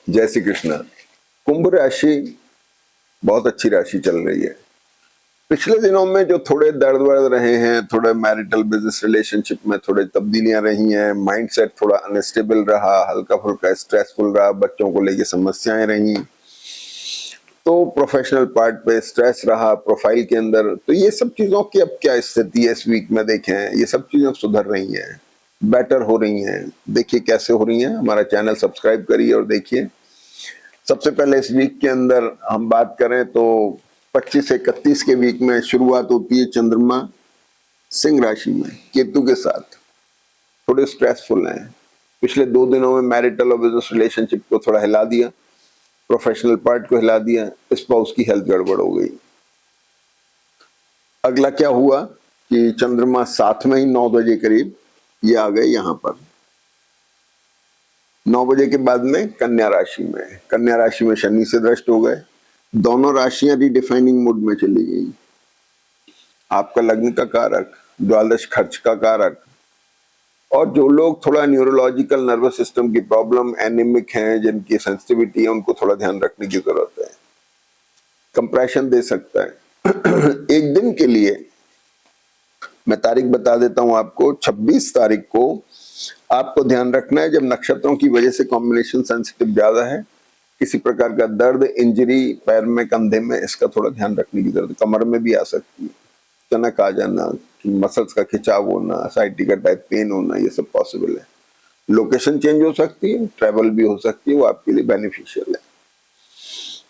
जय श्री कृष्ण। कुंभ राशि बहुत अच्छी राशि चल रही है। पिछले दिनों में जो थोड़े दर्द वर्द रहे हैं, थोड़े मैरिटल बिजनेस रिलेशनशिप में थोड़े तब्दीलियां रही हैं, माइंडसेट थोड़ा अनस्टेबल रहा, हल्का फुल्का स्ट्रेसफुल रहा, बच्चों को लेके समस्याएं रही, तो प्रोफेशनल पार्ट पे स्ट्रेस रहा प्रोफाइल के अंदर। तो ये सब चीजों की अब क्या स्थिति है इस वीक में देखें, ये सब चीजें सुधर रही हैं, बेटर हो रही हैं। देखिए कैसे हो रही हैं, हमारा चैनल सब्सक्राइब करिए और देखिए। सबसे पहले इस वीक के अंदर हम बात करें तो 25 से 31 के वीक में शुरुआत होती है चंद्रमा सिंह राशि में केतु के साथ। थोड़े स्ट्रेसफुल हैं। पिछले 2 दिनों में मैरिटल और बिजनेस रिलेशनशिप को थोड़ा हिला दिया, प्रोफेशनल पार्ट को हिला दिया, स्पाउस की हेल्थ गड़बड़ हो गई। अगला क्या हुआ कि चंद्रमा 7 में ही 9 बजे करीब ये आ गए यहाँ पर। 9 बजे के बाद में कन्या राशि में शनि से दृष्ट हो गए। दोनों राशियां रिडिफाइनिंग मोड में चली गई। आपका लग्न का कारक, द्वादश खर्च का कारक, और जो लोग थोड़ा न्यूरोलॉजिकल नर्वस सिस्टम की प्रॉब्लम, एनीमिक हैं, जिनकी सेंसिटिविटी है, उनको थोड़ा ध्यान रखने की जरूरत है। कंप्रेशन दे सकता है। एक दिन के लिए मैं तारीख बता देता हूं आपको, 26 तारीख को आपको ध्यान रखना है, जब नक्षत्रों की वजह से कॉम्बिनेशन सेंसिटिव ज्यादा है, किसी प्रकार का दर्द, इंजरी पैर में, कंधे में, इसका थोड़ा ध्यान रखने की जरूरत है। कमर में भी आ सकती है, चनक आ जाना, मसल्स का खिंचाव होना, साइटिका टाइप पेन होना, ये सब पॉसिबल है। लोकेशन चेंज हो सकती है, ट्रेवल भी हो सकती है, वो आपके लिए बेनिफिशियल है।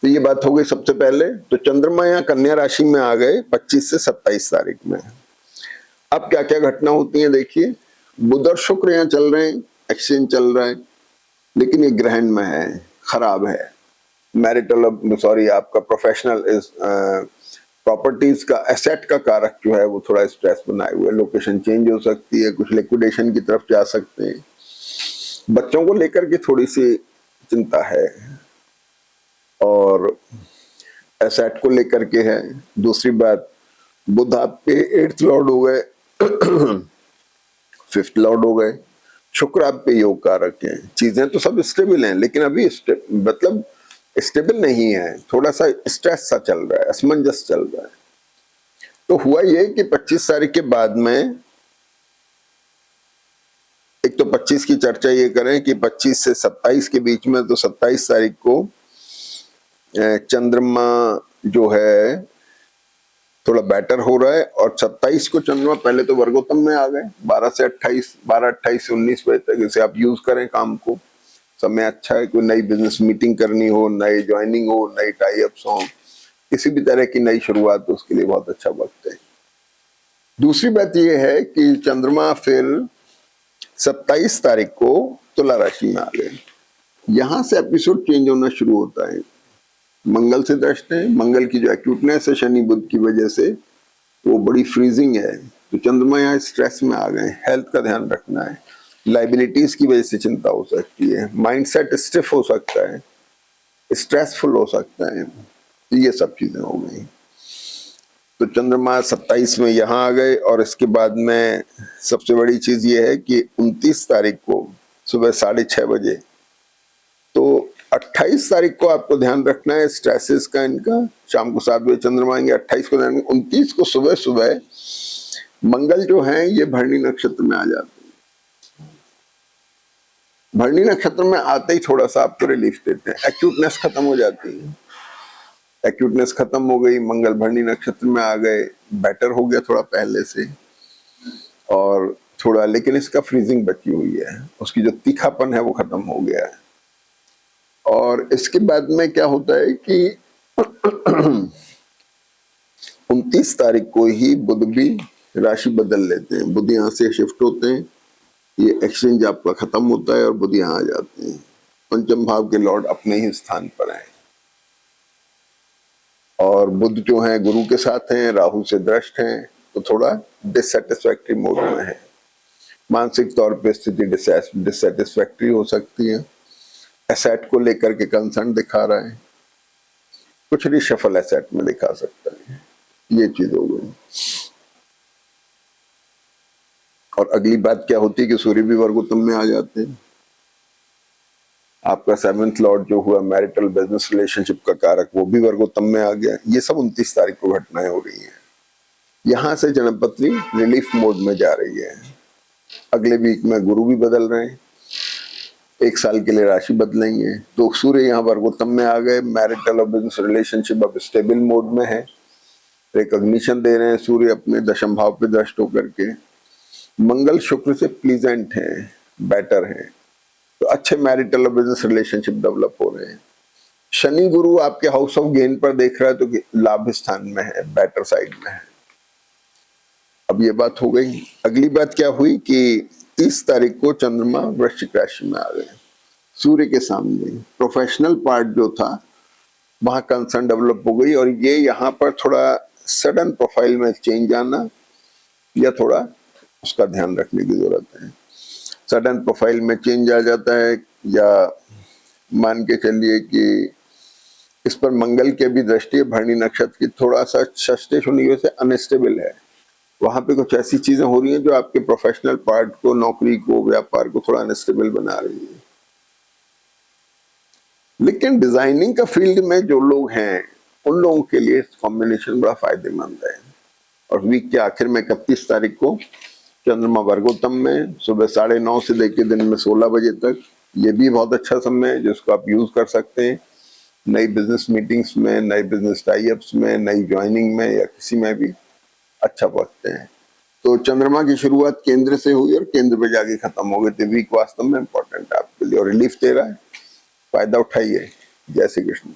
तो ये बात हो गई सबसे पहले। तो चंद्रमा यहाँ कन्या राशि में आ गए 25 से 27 तारीख में। अब क्या क्या घटना होती है देखिए। बुध और शुक्र यहाँ चल रहे हैं, एक्सचेंज चल रहा है, लेकिन ये ग्रहण में है, खराब है। मैरिटल सॉरी आपका प्रोफेशनल इस प्रॉपर्टीज का, एसेट का कारक जो है वो थोड़ा स्ट्रेस बनाए हुए। लोकेशन चेंज हो सकती है, कुछ लिक्विडेशन की तरफ जा सकते हैं। बच्चों को लेकर के थोड़ी सी चिंता है, और एसेट को लेकर के है। दूसरी बात, बुध आपके 8th लॉर्ड हो गए, 5th लॉर्ड हो गए, शुक्र आप पे योग कारक हैं। चीजें तो सब स्टेबल हैं, लेकिन अभी मतलब स्टेबल नहीं है, थोड़ा सा स्ट्रेस सा चल रहा है, असमंजस चल रहा है। तो हुआ ये कि 25 तारीख के बाद में, एक तो 25 की चर्चा ये करें कि 25 से 27 के बीच में, तो 27 तारीख को चंद्रमा जो है थोड़ा बेटर हो रहा है, और 27 को चंद्रमा पहले तो वर्गोत्तम में आ गए। 12 से 28, 28 से 19 बजे तक इसे आप यूज करें काम को, समय अच्छा है। कोई नई बिजनेस मीटिंग करनी हो, नई ज्वाइनिंग हो, नई टाई अप्स हो, किसी भी तरह की नई शुरुआत, तो उसके लिए बहुत अच्छा वक्त है। दूसरी बात यह है कि चंद्रमा फिर 27 तारीख को तुला राशि में आ गए। यहां से एपिसोड चेंज होना शुरू होता है। मंगल से दृष्ट है, मंगल की जो एक्यूटनेस है शनि बुध की वजह से, वो बड़ी फ्रीजिंग है। तो चंद्रमा यहाँ स्ट्रेस में आ गए। हेल्थ का ध्यान रखना है, लाइबिलिटीज की वजह से चिंता हो सकती है, माइंडसेट स्टिफ हो सकता है, स्ट्रेसफुल हो सकता है। तो ये सब चीजें हो गई। तो चंद्रमा 27 में यहाँ आ गए, और इसके बाद में सबसे बड़ी चीज ये है कि 29 तारीख को सुबह 6:30 बजे, तो 28 तारीख को आपको ध्यान रखना है स्ट्रेसेस का इनका। शाम को 7 बजे चंद्रमा आएंगे, 28 को ध्यान। 29 को सुबह सुबह मंगल जो है ये भरणी नक्षत्र में आ जाते हैं। भरणी नक्षत्र में आते ही थोड़ा सा आपको रिलीफ देते हैं, एक्यूटनेस खत्म हो जाती है। एक्यूटनेस खत्म हो गई, मंगल भरणी नक्षत्र में आ गए, बेटर हो गया थोड़ा पहले से। और थोड़ा, लेकिन इसका फ्रीजिंग बची हुई है, उसकी जो तीखापन है वो खत्म हो गया है। और इसके बाद में क्या होता है कि 29 तारीख को ही बुध भी राशि बदल लेते हैं। बुध यहाँ से शिफ्ट होते हैं, ये एक्सचेंज आपका खत्म होता है, और बुध यहाँ आ जाते हैं। पंचम भाव के लॉर्ड अपने ही स्थान पर हैं, और बुध जो है गुरु के साथ हैं, राहु से दृष्ट हैं, तो थोड़ा डिससेटिस्फैक्ट्री मोड में है। मानसिक तौर पे स्थिति डिससेटिस्फैक्ट्री हो सकती है। एसेट को लेकर के कंसर्न दिखा रहा है, कुछ रिशफल एसेट में दिखा सकता है। ये चीज हो गई। और अगली बात क्या होती है कि सूर्य भी वर्गोत्तम में आ जाते हैं। आपका 7th लॉर्ड जो हुआ मैरिटल बिजनेस रिलेशनशिप का कारक, वो भी वर्गोत्तम में आ गया। ये सब 29 तारीख को घटनाएं हो रही हैं। यहां से जन्मपत्री रिलीफ मोड में जा रही है। अगले वीक में गुरु भी बदल रहे हैं, 1 साल के लिए राशि बदलेंगे। तो सूर्य यहाँ वर्गोत्तम में आ गए, मैरिटल और बिजनेस रिलेशनशिप अब स्टेबल मोड में है, रिकॉग्निशन दे रहे हैं सूर्य अपने दशम भाव पे दृष्ट होकर के। मंगल शुक्र से प्लीजेंट है, बेटर है, तो अच्छे मैरिटल और बिजनेस रिलेशनशिप डेवलप हो रहे हैं। शनि गुरु आपके हाउस ऑफ गेन पर देख रहा है, तो लाभ स्थान में है, बेटर साइड में है। अब ये बात हो गई। अगली बात क्या हुई कि 30 तारीख को चंद्रमा वृश्चिक राशि में आ गए सूर्य के सामने। प्रोफेशनल पार्ट जो था वहां कंसर्न डेवलप हो गई, और ये यहाँ पर थोड़ा सडन प्रोफाइल में चेंज आना या थोड़ा उसका ध्यान रखने की जरूरत है। सडन प्रोफाइल में चेंज आ जाता है, या मान के चलिए कि इस पर मंगल के भी दृष्टि है, भरणी नक्षत्र की, थोड़ा सा षष्टेश होने की वजह से अनस्टेबल है। वहां पे कुछ ऐसी चीजें हो रही हैं जो आपके प्रोफेशनल पार्ट को, नौकरी को, व्यापार को थोड़ा अनस्टेबल बना रही है। लेकिन डिजाइनिंग का फील्ड में जो लोग हैं उन लोगों के लिए कॉम्बिनेशन बड़ा फायदेमंद है। और वीक के आखिर में 31 तारीख को चंद्रमा वर्गोत्तम में सुबह 9:30 से लेकर दिन में 16 बजे तक। ये भी बहुत अच्छा समय है जिसको आप यूज कर सकते हैं नई बिजनेस मीटिंग्स में, नए बिजनेस टाइअप्स में, नई ज्वाइनिंग में, या किसी में भी अच्छा वक्त है। तो चंद्रमा की शुरुआत केंद्र से हुई और केंद्र पे जाके खत्म हो गई। तो वीक वास्तव में इंपॉर्टेंट है आपके लिए और रिलीफ दे रहा है, फायदा उठाइए। जय श्री कृष्ण।